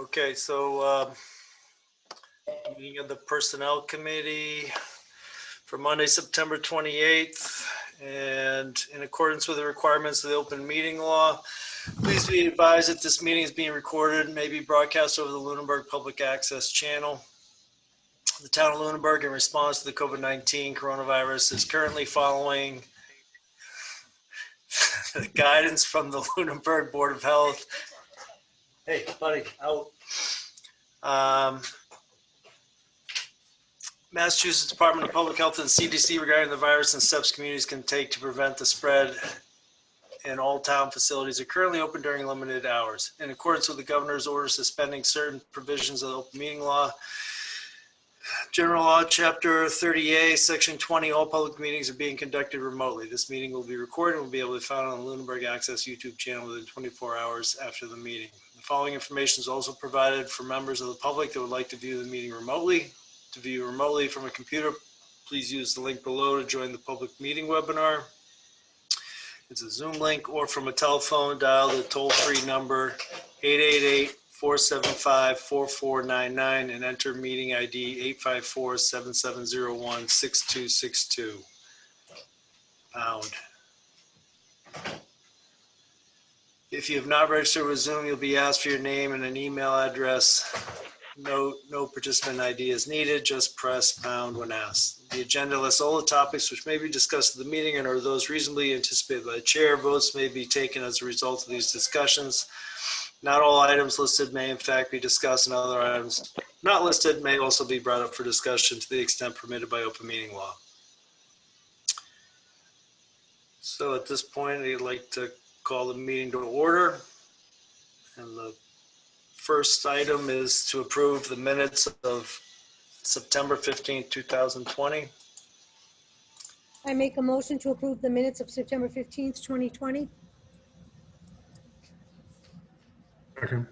Okay, so meeting of the Personnel Committee for Monday, September 28th. And in accordance with the requirements of the open meeting law, please be advised that this meeting is being recorded and may be broadcast over the Lunenburg Public Access Channel. The town of Lunenburg, in response to the COVID-19 coronavirus, is currently following the guidance from the Lunenburg Board of Health. Hey, buddy, out. Massachusetts Department of Public Health and CDC regarding the virus and steps communities can take to prevent the spread. And all town facilities are currently open during limited hours. In accordance with the governor's order suspending certain provisions of the open meeting law, General Law, Chapter 30A, Section 20, all public meetings are being conducted remotely. This meeting will be recorded and will be able to be found on the Lunenburg Access YouTube channel within 24 hours after the meeting. The following information is also provided for members of the public that would like to view the meeting remotely. To view remotely from a computer, please use the link below to join the public meeting webinar. It's a Zoom link, or from a telephone, dial the toll-free number 888-475-4499 and enter meeting ID 854-7701-6262. Pound. If you have not registered with Zoom, you'll be asked for your name and an email address. No participant ID is needed. Just press pound when asked. The agenda lists all the topics which may be discussed at the meeting and are those reasonably anticipated by the chair. Votes may be taken as a result of these discussions. Not all items listed may in fact be discussed, and other items not listed may also be brought up for discussion to the extent permitted by open meeting law. So at this point, I'd like to call the meeting to order. And the first item is to approve the minutes of September 15th, 2020. I make a motion to approve the minutes of September 15th, 2020. Second.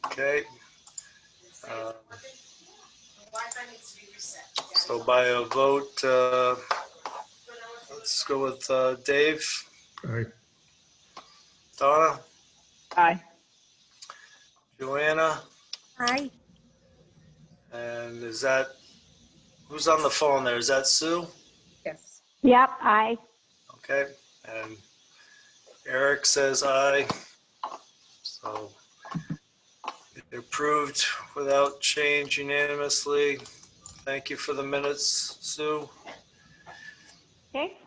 Okay. So by a vote, let's go with Dave. Aye. Donna? Aye. Joanna? Aye. And is that, who's on the phone there? Is that Sue? Yes. Yep, aye. Okay. And Eric says aye. So approved without change unanimously. Thank you for the minutes, Sue. Okay.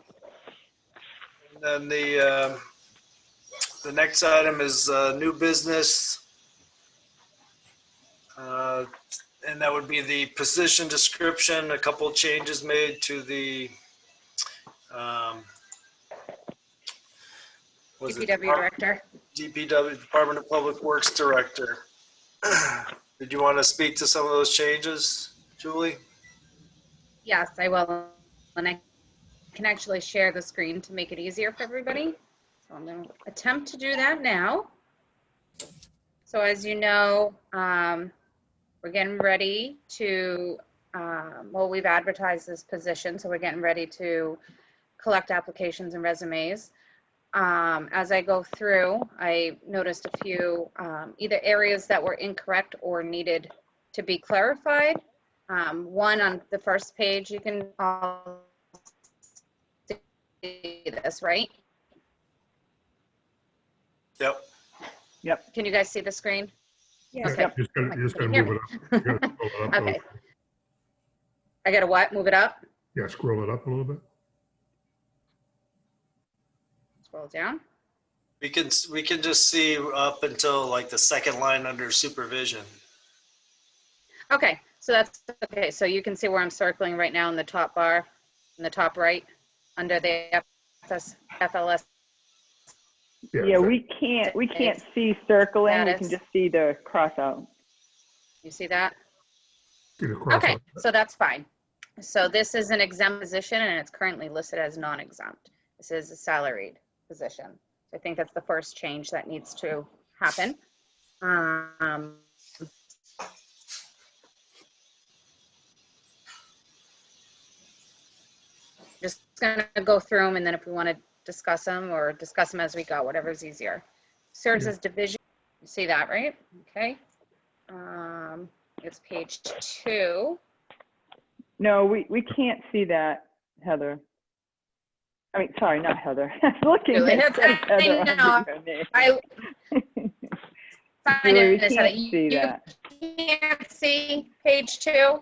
And then the next item is new business. And that would be the position description. A couple of changes made to the DPW director. DPW, Department of Public Works Director. Did you want to speak to some of those changes, Julie? Yes, I will. And I can actually share the screen to make it easier for everybody. So I'm going to attempt to do that now. So as you know, we're getting ready to, well, we've advertised this position, so we're getting ready to collect applications and resumes. As I go through, I noticed a few either areas that were incorrect or needed to be clarified. One on the first page, you can all see this, right? Yep. Yep. Can you guys see the screen? Yes. Okay. Just gotta move it up. You gotta scroll it up. Okay. I gotta what? Move it up? Yeah, scroll it up a little bit. Scroll down. We can just see up until like the second line under supervision. Okay, so that's okay. So you can see where I'm circling right now in the top bar, in the top right, under the FLS. Yeah, we can't see circling. We can just see the cross out. You see that? See the cross Okay, out. so that's fine. So this is an exempt position and it's currently listed as non-exempt. This is a salaried position. I think that's the first change that needs to happen. Just gonna go through them and then if we want to discuss them or discuss them as we go, whatever's easier. Serves as division You see that, right? Okay. It's page 2. No, we can't see that, Heather. I mean, sorry, not Heather. I was looking Julie, at I Heather know. under your name. I find Julie, we it, can't see that. You can't see page 2?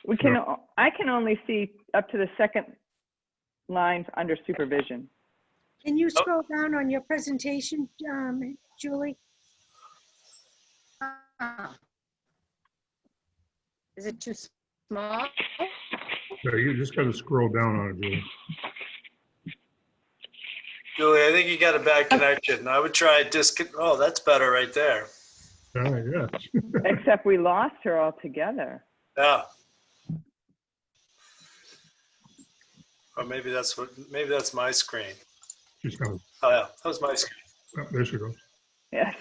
We can. I can only see up to the second lines under supervision. Can you scroll down on your presentation, Julie? Is it too small? No, you just got to scroll down on it, Julie. Julie, I think you got a bad connection. I would try oh, that's better right there. Yeah. Except we lost her altogether. Yeah. Or maybe that's my screen. She's kind of, Oh yeah, that was my screen. oh, there she goes. Yeah,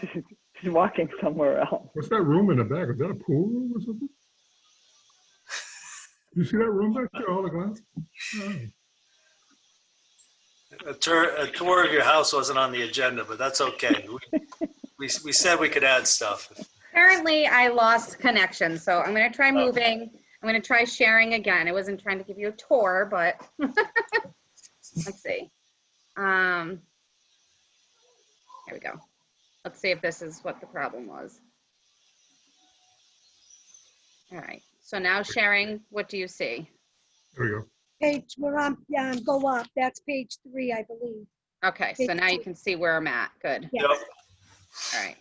she's walking somewhere else. What's that room in the back? Is that a pool room or something? You see that room back there, all the glass? Oh. A tour of your house wasn't on the agenda, but that's okay. We said we could add stuff. Apparently I lost connection, so I'm going to try moving. I'm going to try sharing again. I wasn't trying to give you a tour, but let's see. Here we go. Let's see if this is what the problem was. All right. So now sharing, what do you see? There we go. Page, we're on, go up. That's page 3, I believe. Okay, so now you can see where I'm at. Good. Yes. Yep. All right.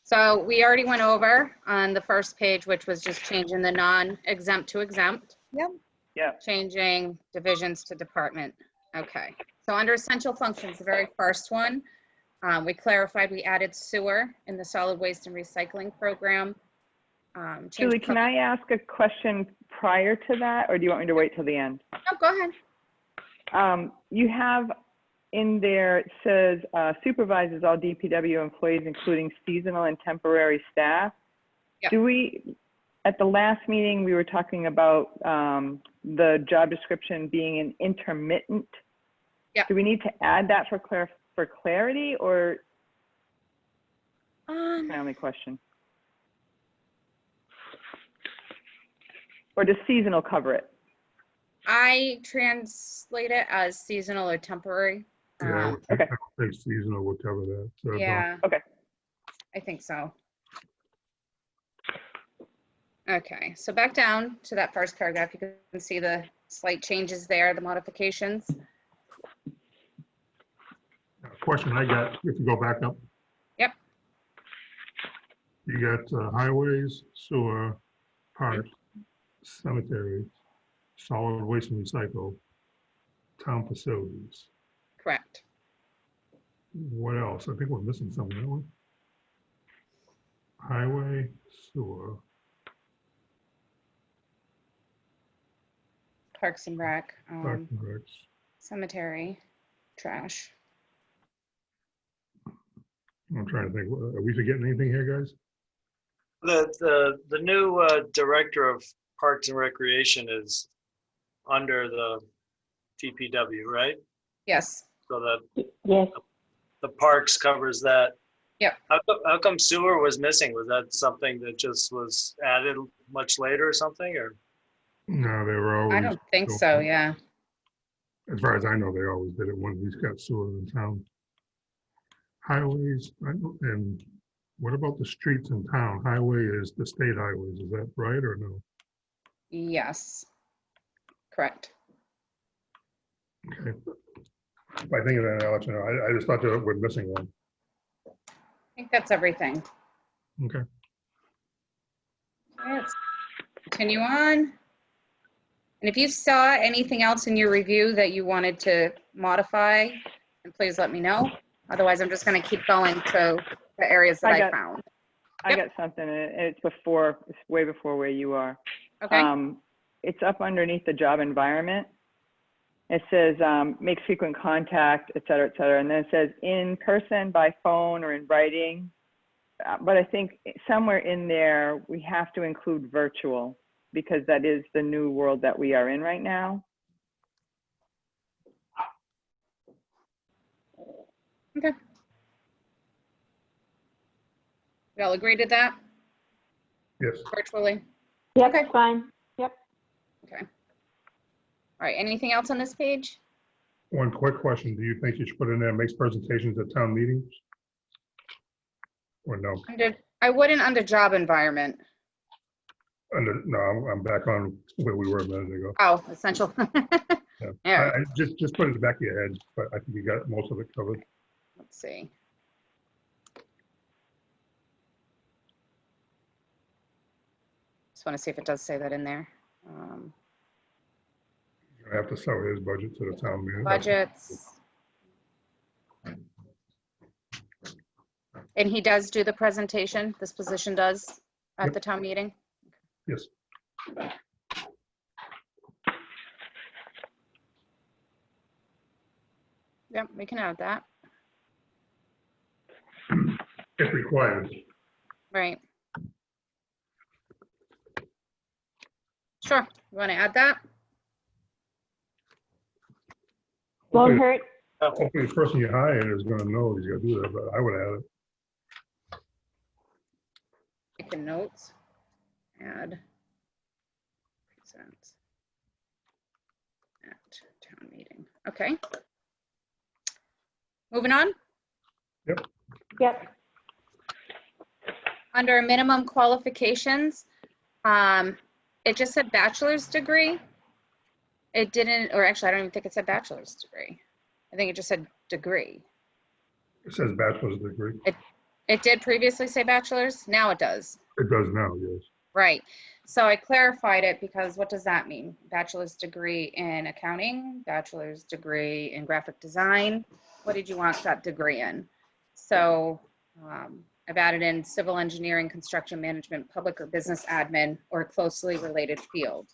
So we already went over on the first page, which was just changing the non-exempt to exempt. Yep. Yeah. Changing divisions to department. Okay. So under essential functions, the very first one, we clarified we added sewer in the solid waste and recycling program. Julie, can I ask a question prior to that, or do you want me to wait till the end? Oh, go ahead. You have in there, it says supervises all DPW employees, including seasonal and temporary staff. Yep. Do we, at the last meeting, we were talking about the job description being an intermittent. Yep. Do we need to add that for clarity, or my only question? Or does seasonal cover it? I translate it as seasonal or temporary. Yeah, Okay. I would think seasonal would cover that. So, Yeah. Okay. I think so. Okay, so back down to that first paragraph, you can see the slight changes there, the modifications. Question I got, if you go back up. Yep. You got highways, sewer, parks, cemetery, solid waste and recycle, town facilities. Correct. What else? I think we're missing something, aren't we? Highway, sewer, Parks and Rec, parks and recs. cemetery, trash. I'm trying to think, are we forgetting anything here, guys? The new director of Parks and Recreation is under the DPW, right? Yes. So that Yes. the parks covers that. Yep. How come sewer was missing? Was that something that just was added much later or something, or? No, they were always. I don't think so, yeah. As far as I know, they always did it when we've got sewer in town. Highways, and what about the streets in town? Highway is the state highways, is that right or no? Yes. Correct. Okay. If I think of that, I'll let you know. I just thought that we're missing one. I think that's everything. Okay. Let's continue on. And if you saw anything else in your review that you wanted to modify, then please let me know. Otherwise, I'm just going to keep going to the areas that I found. I got something, and it's way before where you are. Okay. It's up underneath the job environment. It says, make frequent contact, et cetera, and then it says in person, by phone, or in writing. But I think somewhere in there, we have to include virtual, because that is the new world that we are in right now. Okay. We all agree to that Yes. virtually? Yep, Okay. fine. Yep. Okay. All right, anything else on this page? One quick question. Do you think you should put in there, makes presentations at town meetings? Or no? I wouldn't under job environment. No, I'm back on where we were a minute ago. Oh, essential. Yeah. All right, Just put it in the back of your head, but I think you got most of it covered. let's see. Just want to see if it does say that in there. You have to sell his budget to the town meeting. Budgets. And he does do the presentation, this position does at Yep. the town meeting? Yes. Yep, we can add that, If required. right. Sure, you want to add that? Won't Okay. hurt. Hopefully the person you hire is gonna know he's gonna do that, but I would add it. Make a note. Add. Present. At town meeting, okay. Moving on. Yep. Under minimum qualifications, it just said bachelor's degree. It didn't, or actually, I don't even think it said bachelor's degree. I think it just said degree. It says bachelor's degree. It did previously say bachelor's, now it does. It does now, yes. Right. So I clarified it because what does that mean? Bachelor's degree in accounting, bachelor's degree in graphic design. What did you want that degree in? So I've added in civil engineering, construction management, public or business admin, or a closely related field.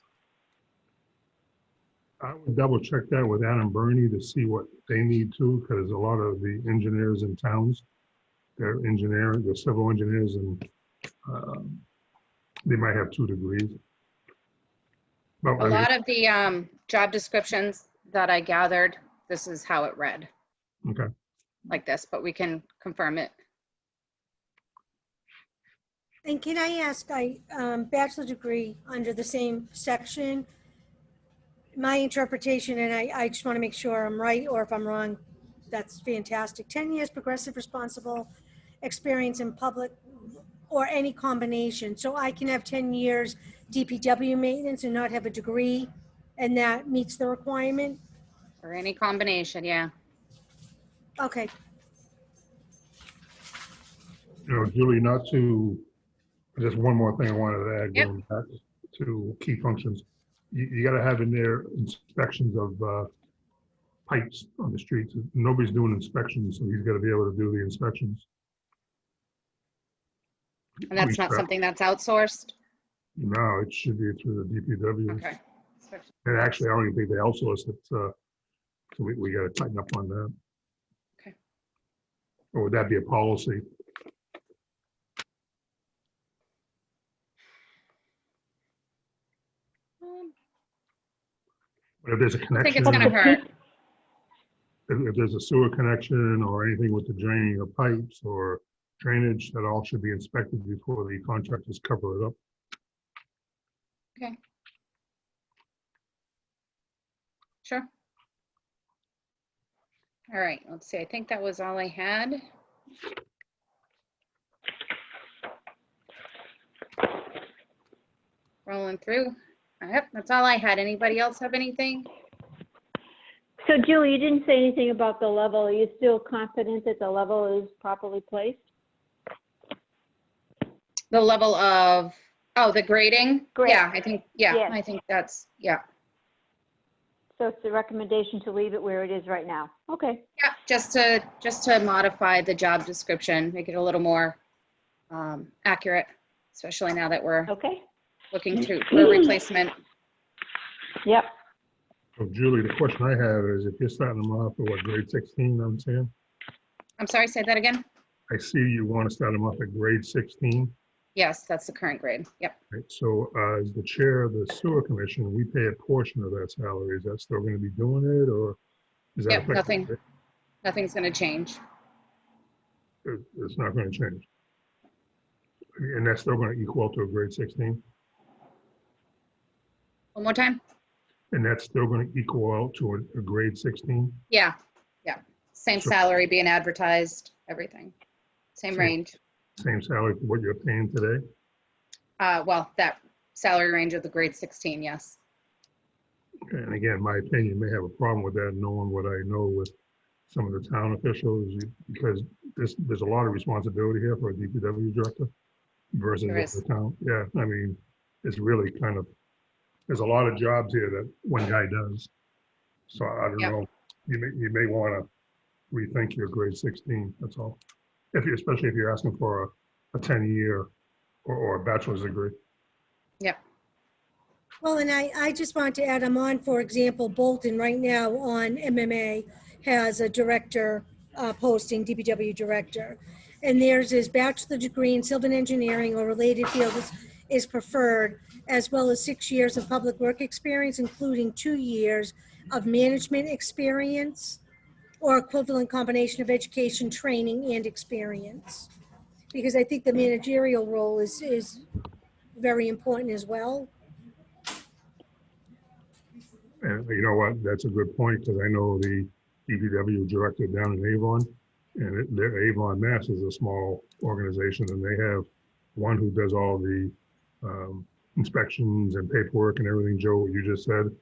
I would double check that with Adam Burney to see what they need to, because a lot of the engineers in towns, they're engineering, they're civil engineers, and they might have 2 degrees. But A I mean, lot of the job descriptions that I gathered, this is how it read, okay, like this, but we can confirm it. And can I ask, bachelor degree under the same section, my interpretation, and I just want to make sure I'm right, or if I'm wrong, that's fantastic. 10 years progressive responsible experience in public or any combination. So I can have 10 years DPW maintenance and not have a degree, and that meets the requirement? Or any combination, yeah. Okay, Julie, not to, just one more thing I wanted to add, Yep. going back to key functions. You gotta have in there inspections of pipes on the streets. Nobody's doing inspections, so he's gotta be able to do the inspections. And that's not something that's outsourced? No, it should be through the DPW. Okay. And actually, I don't even think they outsource it, so we gotta tighten up on that. Okay. Or would that be a policy? But if there's a I think connection, it's gonna hurt. if there's a sewer connection or anything with the draining of pipes or drainage, that all should be inspected before the contractors cover it up. Okay. Sure. All right, let's see. I think that was all I had. Rolling through. Yep, that's all I had. Anybody else have anything? So Julie, you didn't say anything about the level. Are you still confident that the level is properly placed? The level of, oh, the grading? Grade. Yeah, I think, yeah, Yes. I think that's, yeah. So it's the recommendation to leave it where it is right now. Okay. Yeah, just to modify the job description, make it a little more accurate, especially now that we're Okay. looking for a replacement. Yep. So Julie, the question I have is if you're starting them off at what, grade 16, I'm saying? I'm sorry, say that again? I see you want to start them off at grade 16. Yes, that's the current grade. Yep. Right, so as the chair of the sewer commission, we pay a portion of that salary. Is that still going to be doing it, or is that? Yep, affecting- nothing's going to change. It's not going to change. And that's still going to equal to a grade 16? One more time? And that's still going to equal out to a grade 16? Yeah, yeah. Same Sure. salary being advertised, everything. Same Same. range. Same salary for what you're paying today? Well, that salary range of the grade 16, yes. And again, my opinion may have a problem with that, knowing what I know with some of the town officials, because there's a lot of responsibility here for a DPW director versus There is. the town. Yeah, I mean, it's really kind of, there's a lot of jobs here that one guy does. So I don't Yep. know, you may want to rethink your grade 16, that's all. Especially if you're asking for a 10-year or a bachelor's degree. Yep. Well, and I just want to add, I'm on, for example, Bolton right now on MMA has a director posting, DPW director. And theirs is bachelor degree in civil engineering or related fields is preferred, as well as 6 years of public work experience, including 2 years of management experience or equivalent combination of education, training, and experience. Because I think the managerial role is very important as well. And you know what, that's a good point, because I know the DPW director down in Avon, and their Avon Mass is a small organization, and they have one who does all the inspections and paperwork and everything, Joe, what you just said,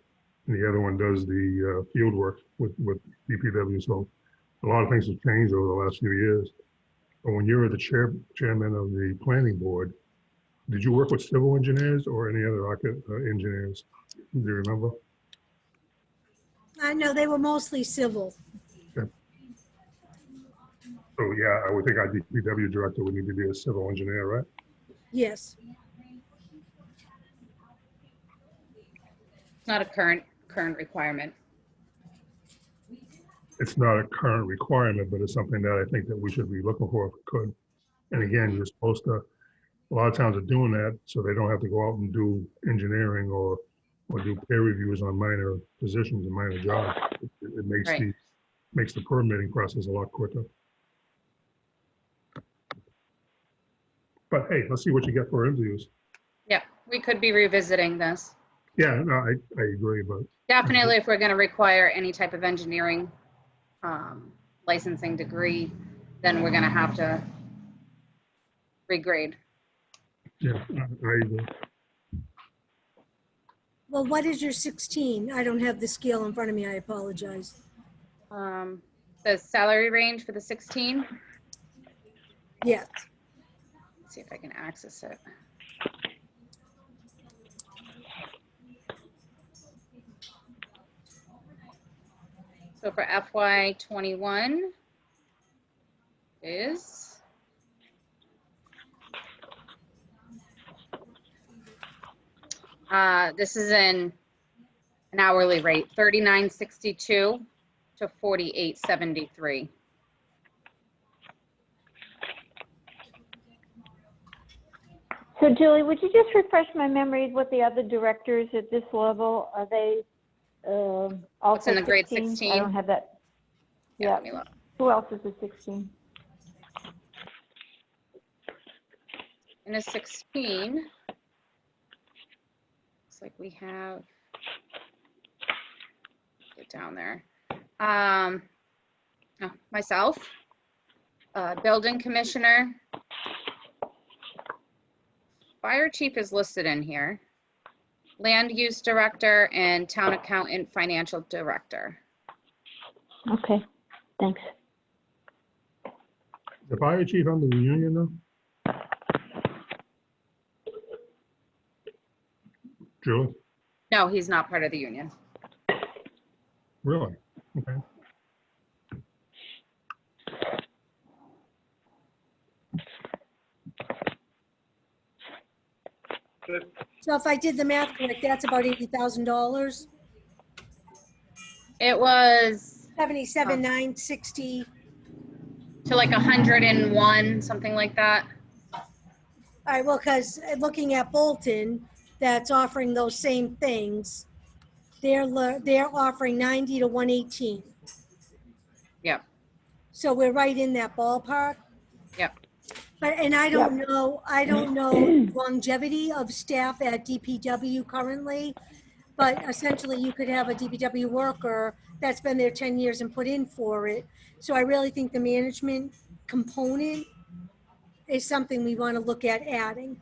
and the other one does the field work with DPW. So a lot of things have changed over the last few years. But when you were the chairman of the planning board, did you work with civil engineers or any other engineers? Do you remember? I know they were mostly civil. So yeah, I would think our DPW director would need to be a civil engineer, right? Yes. It's not a current requirement. It's not a current requirement, but it's something that I think that we should be looking for if we could. And again, you're supposed to, a lot of towns are doing that so they don't have to go out and do engineering or do peer reviews on minor positions and minor jobs. It makes Right. makes the permitting process a lot quicker. But hey, let's see what you get for interviews. Yeah, we could be revisiting this. Yeah, no, I agree, but Definitely, if we're going to require any type of engineering licensing degree, then we're going to have to regrade. yeah, I agree. Well, what is your 16? I don't have the scale in front of me. I apologize. The salary range for the 16, Yes. let's see if I can access it. So for FY '21 is this is an hourly rate, $39.62 to $48.73. So Julie, would you just refresh my memory of what the other directors at this level, are they also in the grade 16? 16? I don't have that. Yeah. Let me look. Who else is a 16? In a 16, looks like we have, get down there. Myself, building commissioner, fire chief is listed in here, land use director, and town accountant, financial director. Okay, thanks. The fire chief under the union though? Julie? No, he's not part of the union. Really? Okay. So if I did the math correct, that's about $80,000. It was 77,960. to like 101, something like that. All right, well, because looking at Bolton, that's offering those same things. They're offering 90 to 118. Yep, So we're right in that ballpark. yep. But, and I don't know longevity of staff at DPW currently, but essentially you could have a DPW worker that's been there 10 years and put in for it. So I really think the management component is something we want to look at adding.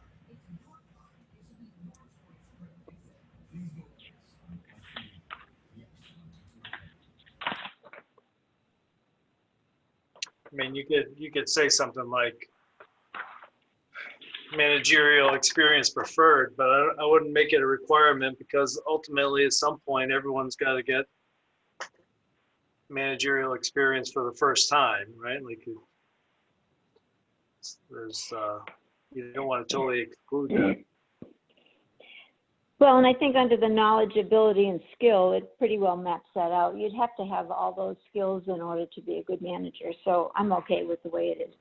I mean, you could say something like managerial experience preferred, but I wouldn't make it a requirement because ultimately at some point, everyone's got to get managerial experience for the first time, right? Like there's, you don't want to totally exclude that. Well, and I think under the knowledge, ability, and skill, it pretty well maps that out. You'd have to have all those skills in order to be a good manager. So I'm okay with the way it is.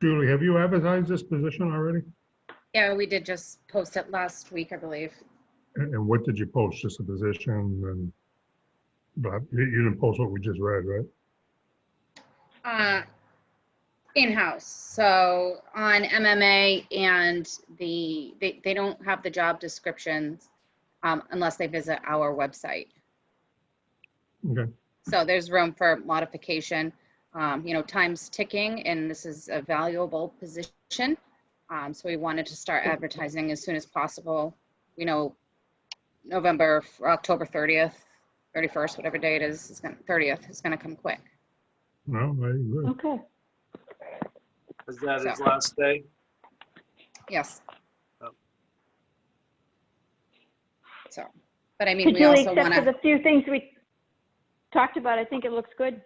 Julie, have you advertised this position already? Yeah, we did just post it last week, I believe. And what did you post? Just a position and, but you didn't post what we just read, right? In-house. So on MMA and they don't have the job descriptions unless they visit our website. Okay. So there's room for modification. Time's ticking, and this is a valuable position. So we wanted to start advertising as soon as possible. October 30th, 31st, whatever day it is 30th is going to come quick. No, I agree. Okay. Is that his last day? Yes. Oh. So, but I So mean, we Julie, also except want for to. the few things we talked about, I think it looks good.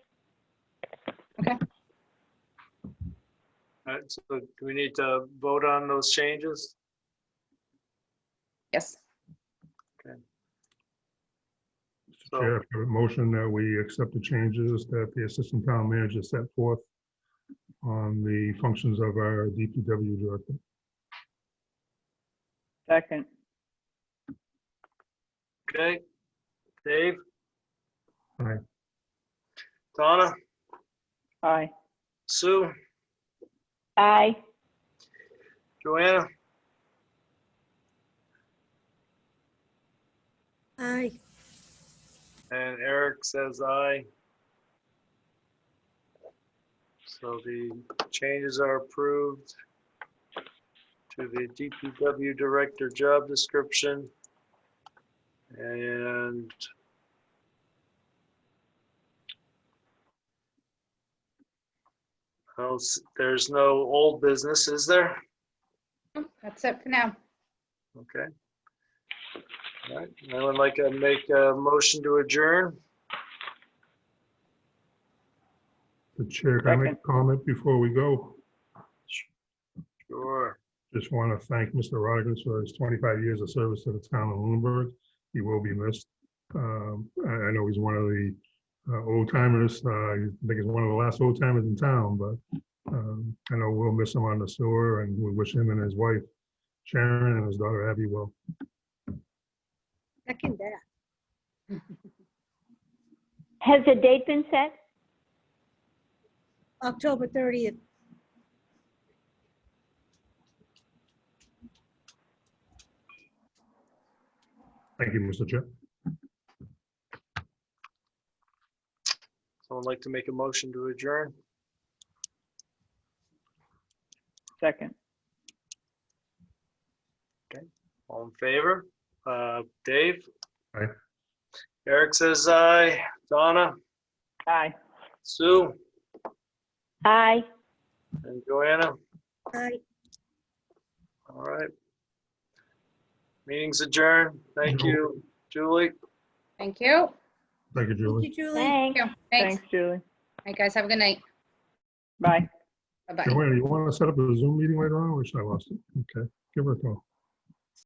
All right, so do we need to vote on those changes? Yes. So, Chair, I have a motion that we accept the changes that the assistant town manager set forth on the functions of our DPW director. Second. okay, Dave? Aye. Donna? Aye. Sue? Aye. Joanna? Aye. And Eric says aye. So the changes are approved to the DPW director job description. And there's no old business, is there? That's it for now. Okay. All right, I would like to make a motion to adjourn. The chair, can I make a comment before we go? Sure. Just want to thank Mr. Rodriguez for his 25 years of service to the town of Lunenburg. He will be missed. I know he's one of the old timers. I think he's one of the last old timers in town, but I know we'll miss him on the sewer, and we wish him and his wife Sharon and his daughter Abby well. Second that. Has the date been set? October 30th. Thank you, Mr. Chair. Someone like to make a motion to adjourn? Second. All in favor? Dave? Aye. Eric says aye. Donna? Aye. Sue? Aye. And Joanna? Aye. All right. Meeting's adjourned. Thank you, Julie. Thank you. Thank you, Thank Julie. you, Julie. Thanks. Thanks. Thanks, Julie. All right, guys, have a good night. Bye. Bye-bye. Joanna, you want to set up a Zoom meeting later on, or should I lost it? Okay, give her a call.